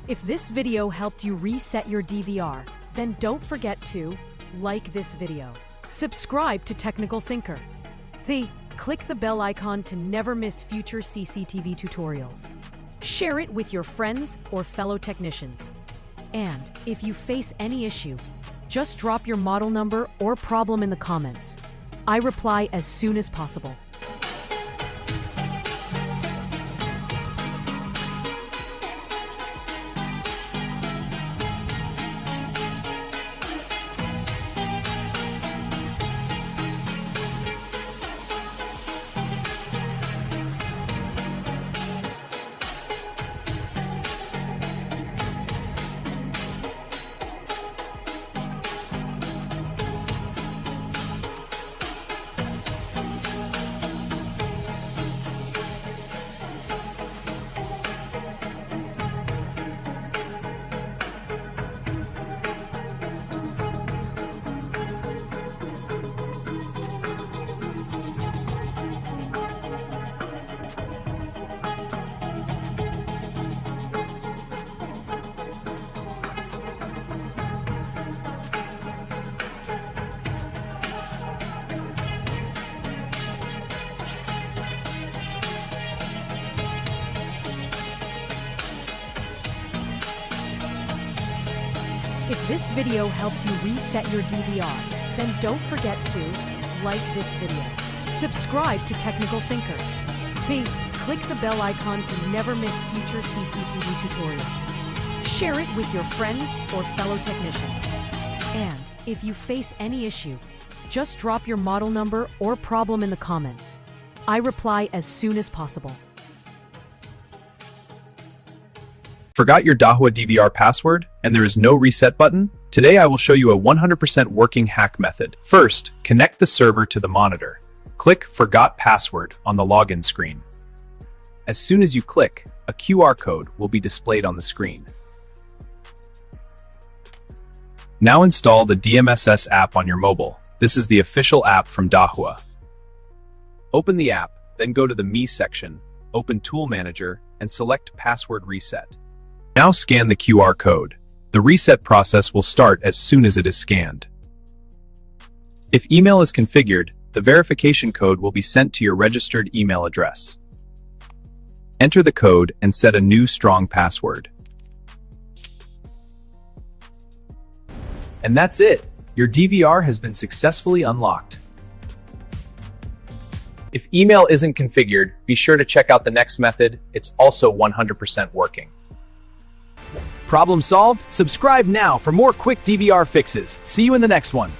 If this video helped you reset your DVR, then don't forget to like this video, subscribe to Technical Thinker, click the bell icon to never miss future CCTV tutorials, share it with your friends or fellow technicians, and if you face any issue, just drop your model number or problem in the comments. I reply as soon as possible. If this video helped you reset your DVR, then don't forget to like this video, subscribe to Technical Thinker, click the bell icon to never miss future CCTV tutorials, share it with your friends or fellow technicians, and if you face any issue, just drop your model number or problem in the comments. I reply as soon as possible. Forgot your Dahua DVR password and there is no reset button? Today I will show you a 100% working hack method. First, connect the server to the monitor. Click Forgot Password on the login screen. As soon as you click, a QR code will be displayed on the screen. Now install the DMSS app on your mobile. This is the official app from Dahua. Open the app, then go to the Me section, open Tool Manager, and select Password Reset. Now scan the QR code. The reset process will start as soon as it is scanned. If email is configured, the verification code will be sent to your registered email address. Enter the code and set a new strong password. And that's it! Your DVR has been successfully unlocked. If email isn't configured, be sure to check out the next method. It's also 100% working. Problem solved? Subscribe now for more quick DVR fixes. See you in the next one.